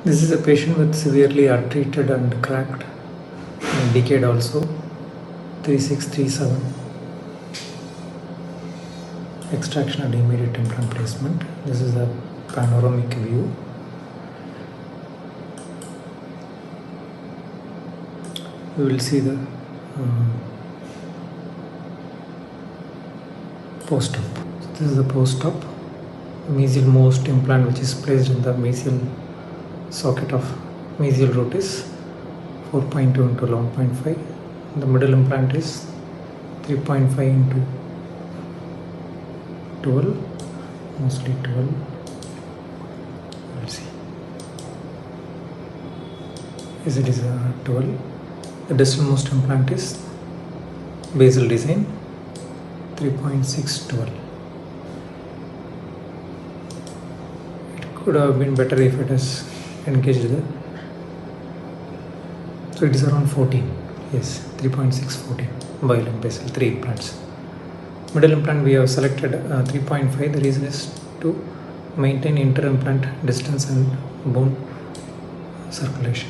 This is a patient with severely untreated and cracked and decayed also. 3637. Extraction and immediate implant placement. This is a panoramic view. We will see the post-op. This is the post-op. Mesial most implant which is placed in the mesial socket of mesial root is 4.2 into 11.5. The middle implant is 3.5 into 12, mostly 12. We'll see. Yes, it is 12. The distal most implant is basal design, 3.612. It could have been better if it is engaged there. So it is around 14. Yes, 3.614. Bile and basal, 3 implants. Middle implant we have selected 3.5. The reason is to maintain inter-implant distance and bone circulation.